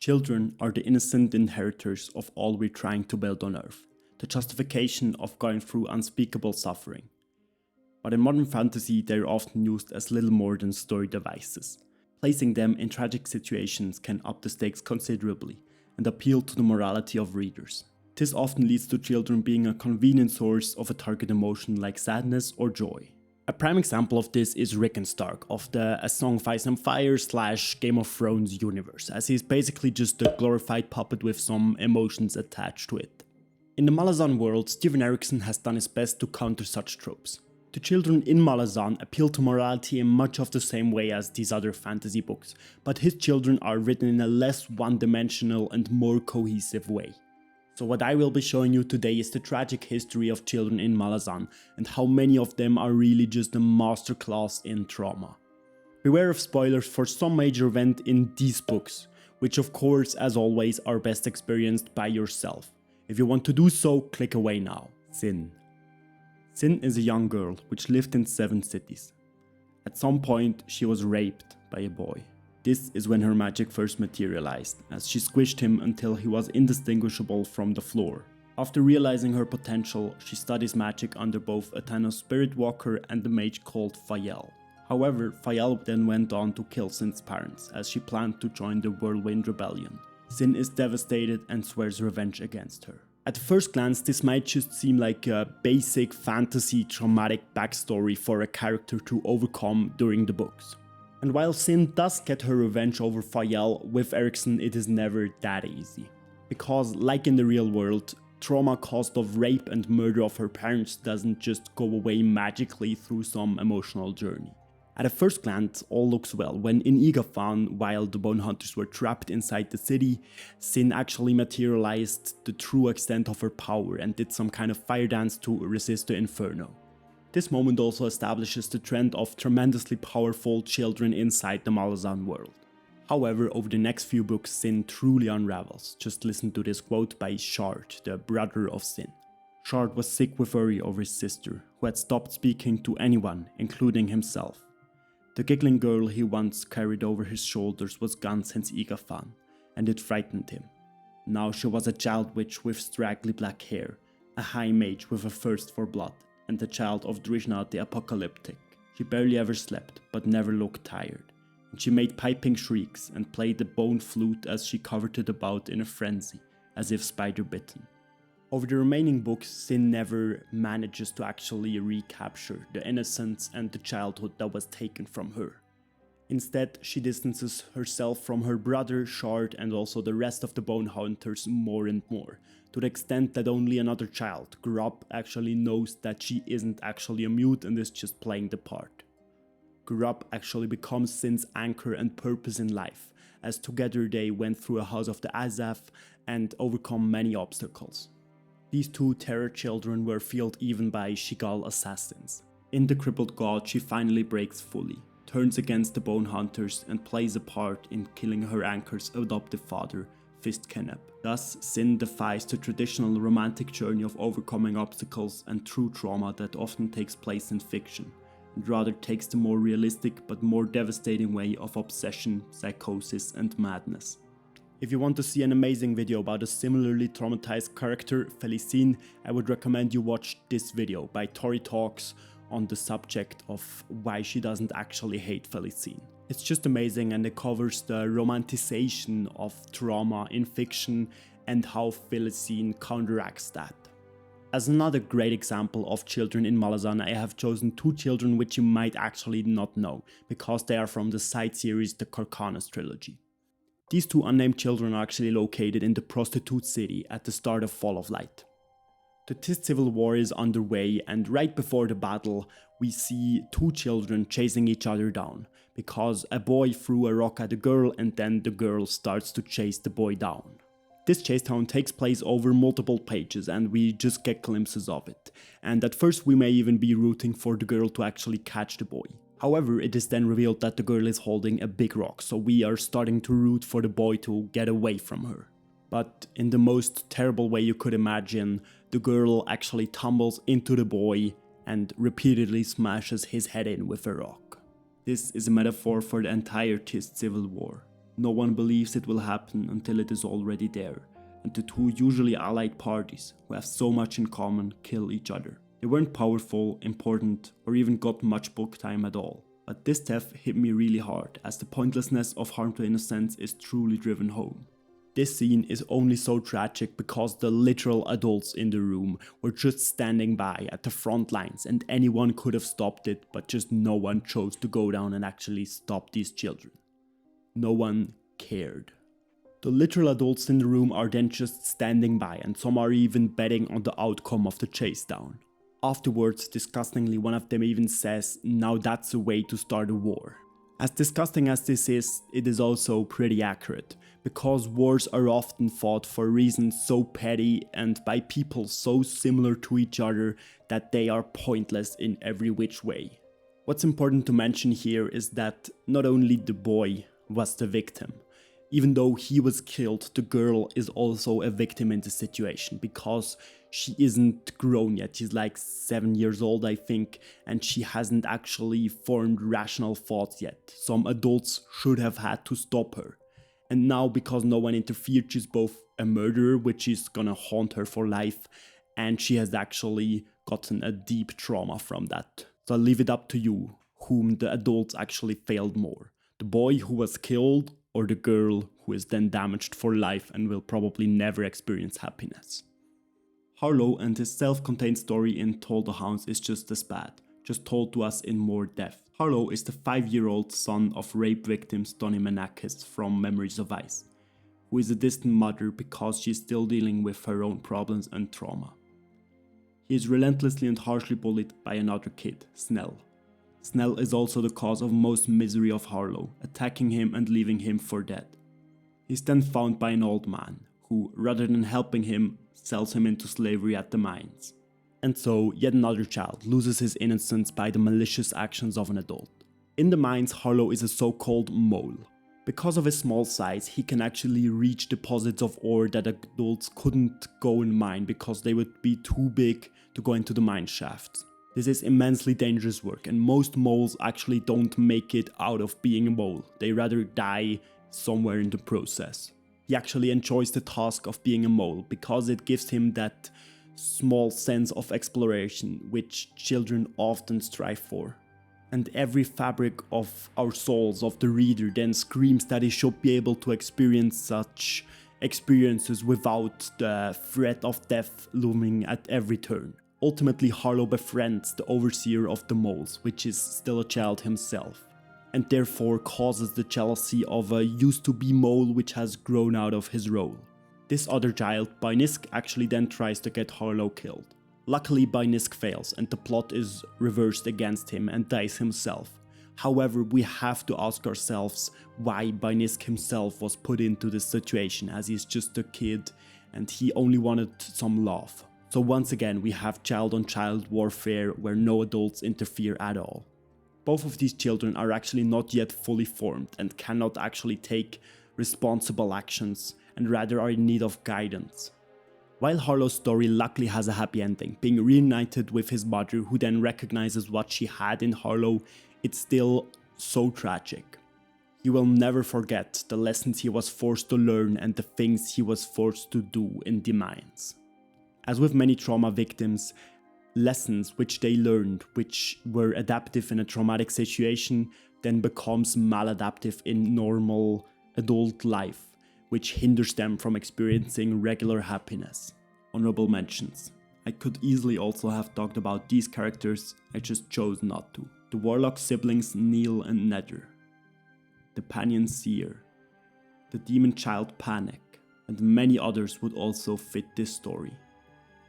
Children are the innocent inheritors of all we're trying to build on Earth, the justification of going through unspeakable suffering. But in modern fantasy, they're often used as little more than story devices. Placing them in tragic situations can up the stakes considerably and appeal to the morality of readers. This often leads to children being a convenient source of a target emotion like sadness or joy. A prime example of this is Rickon Stark of the A Song of Ice and Fire / Game of Thrones universe, as he's basically just a glorified puppet with some emotions attached to it. In the Malazan world, Steven Erikson has done his best to counter such tropes. The children in Malazan appeal to morality in much of the same way as these other fantasy books, but his children are written in a less one-dimensional and more cohesive way. So what I will be showing you today is the tragic history of children in Malazan and how many of them are really just a masterclass in trauma. Beware of spoilers for some major event in these books, which of course, as always, are best experienced by yourself. If you want to do so, click away now. Sinn. Sinn is a young girl which lived in 7 cities. At some point, she was raped by a boy. This is when her magic first materialized, as she squished him until he was indistinguishable from the floor. After realizing her potential, she studies magic under both a Thanos spirit walker and a mage called Fayel. However, Fayel then went on to kill Sinn's parents, as she planned to join the Whirlwind Rebellion. Sinn is devastated and swears revenge against her. At first glance, this might just seem like a basic fantasy traumatic backstory for a character to overcome during the books. And while Sinn does get her revenge over Fayel, with Erikson it is never that easy. Because like in the real world, trauma caused of rape and murder of her parents doesn't just go away magically through some emotional journey. At a first glance, all looks well when in Igafan, while the Bone Hunters were trapped inside the city, Sinn actually materialized the true extent of her power and did some kind of fire dance to resist the inferno. This moment also establishes the trend of tremendously powerful children inside the Malazan world. However, over the next few books, Sinn truly unravels. Just listen to this quote by Shard, the brother of Sinn. Shard was sick with worry over his sister, who had stopped speaking to anyone, including himself. The giggling girl he once carried over his shoulders was gone since Igafan, and it frightened him. Now she was a child witch with straggly black hair, a high mage with a thirst for blood, and the child of Drishna the Apocalyptic. She barely ever slept, but never looked tired, and she made piping shrieks and played the bone flute as she coveted about in a frenzy, as if spider-bitten. Over the remaining books, Sinn never manages to actually recapture the innocence and the childhood that was taken from her. Instead, she distances herself from her brother, Shard, and also the rest of the Bone Hunters more and more, to the extent that only another child, Grubb, actually knows that she isn't actually a mute and is just playing the part. Grubb actually becomes Sinn's anchor and purpose in life, as together they went through a House of the Azaf and overcome many obstacles. These two terror children were fueled even by Shigal assassins. In the crippled god, she finally breaks fully, turns against the Bone Hunters and plays a part in killing her anchor's adoptive father, Fist Kenneb. Thus, Sinn defies the traditional romantic journey of overcoming obstacles and true trauma that often takes place in fiction, and rather takes the more realistic but more devastating way of obsession, psychosis, and madness. If you want to see an amazing video about a similarly traumatized character, Felicine, I would recommend you watch this video by Tori Talks on the subject of why she doesn't actually hate Felicine. It's just amazing, and it covers the romanticization of trauma in fiction and how Felicine counteracts that. As another great example of children in Malazan, I have chosen 2 children which you might actually not know, because they are from the side series The Corcanus trilogy. These 2 unnamed children are actually located in the Prostitute City at the start of Fall of Light. The Tist Civil War is underway, and right before the battle we see 2 children chasing each other down, because a boy threw a rock at a girl and then the girl starts to chase the boy down. This chase down takes place over multiple pages and we just get glimpses of it, and at first we may even be rooting for the girl to actually catch the boy. However, it is then revealed that the girl is holding a big rock, so we are starting to root for the boy to get away from her. But in the most terrible way you could imagine, the girl actually tumbles into the boy and repeatedly smashes his head in with a rock. This is a metaphor for the entire Tist Civil War. No one believes it will happen until it is already there, and the two usually allied parties, who have so much in common, kill each other. They weren't powerful, important, or even got much book time at all. But this death hit me really hard, as the pointlessness of harm to innocence is truly driven home. This scene is only so tragic because the literal adults in the room were just standing by at the front lines, and anyone could have stopped it, but just no one chose to go down and actually stop these children. No one cared. The literal adults in the room are then just standing by, and some are even betting on the outcome of the chase down. Afterwards, disgustingly, one of them even says, "Now that's a way to start a war." As disgusting as this is, it is also pretty accurate, because wars are often fought for reasons so petty and by people so similar to each other that they are pointless in every which way. What's important to mention here is that not only the boy was the victim. Even though he was killed, the girl is also a victim in the situation, because she isn't grown yet. She's like 7 years old, I think, and she hasn't actually formed rational thoughts yet. Some adults should have had to stop her. And now, because no one interfered, she's both a murderer, which is gonna haunt her for life, and she has actually gotten a deep trauma from that. So I'll leave it up to you, whom the adults actually failed more. The boy who was killed, or the girl who is then damaged for life and will probably never experience happiness. Harllo and his self-contained story in Told the Hounds is just as bad, just told to us in more depth. Harllo is the 5-year-old son of rape victims Donny Menakis from Memories of Ice, who is a distant mother because she is still dealing with her own problems and trauma. He is relentlessly and harshly bullied by another kid, Snell. Snell is also the cause of most misery of Harllo, attacking him and leaving him for dead. He is then found by an old man, who, rather than helping him, sells him into slavery at the mines. And so, yet another child loses his innocence by the malicious actions of an adult. In the mines, Harllo is a so-called mole. Because of his small size, he can actually reach deposits of ore that adults couldn't go and mine because they would be too big to go into the mine shafts. This is immensely dangerous work, and most moles actually don't make it out of being a mole. They rather die somewhere in the process. He actually enjoys the task of being a mole because it gives him that small sense of exploration which children often strive for. And every fabric of our souls, of the reader, then screams that he should be able to experience such experiences without the threat of death looming at every turn. Ultimately, Harllo befriends the overseer of the moles, which is still a child himself, and therefore causes the jealousy of a used-to-be mole which has grown out of his role. This other child, Bynisk, actually then tries to get Harllo killed. Luckily, Bynisk fails, and the plot is reversed against him and dies himself. However, we have to ask ourselves why Bynisk himself was put into this situation, as he's just a kid and he only wanted some love. So once again, we have child-on-child warfare where no adults interfere at all. Both of these children are actually not yet fully formed and cannot actually take responsible actions, and rather are in need of guidance. While Harllo's story luckily has a happy ending, being reunited with his mother who then recognizes what she had in Harllo, it's still so tragic. He will never forget the lessons he was forced to learn and the things he was forced to do in the mines. As with many trauma victims, lessons which they learned, which were adaptive in a traumatic situation, then becomes maladaptive in normal adult life, which hinders them from experiencing regular happiness. Honorable mentions. I could easily also have talked about these characters, I just chose not to. The warlock siblings Neil and Nether, the Panyan Seer, the demon child Panic, and many others would also fit this story.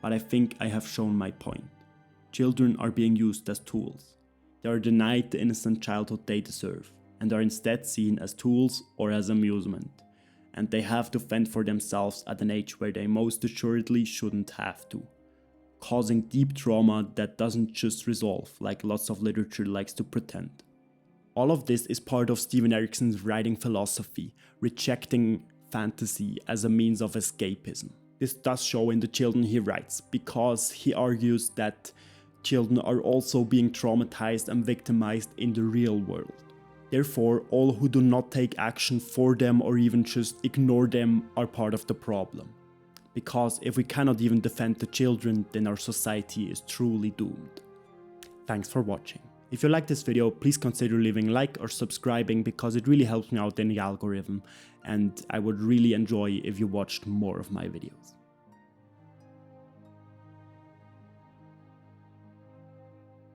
But I think I have shown my point. Children are being used as tools. They are denied the innocent childhood they deserve, and are instead seen as tools or as amusement. And they have to fend for themselves at an age where they most assuredly shouldn't have to, causing deep trauma that doesn't just resolve like lots of literature likes to pretend. All of this is part of Steven Erikson's writing philosophy, rejecting fantasy as a means of escapism. This does show in the children he writes, because he argues that children are also being traumatized and victimized in the real world. Therefore, all who do not take action for them or even just ignore them are part of the problem. Because if we cannot even defend the children, then our society is truly doomed. Thanks for watching. If you like this video, please consider leaving a like or subscribing because it really helps me out in the algorithm, and I would really enjoy if you watched more of my videos.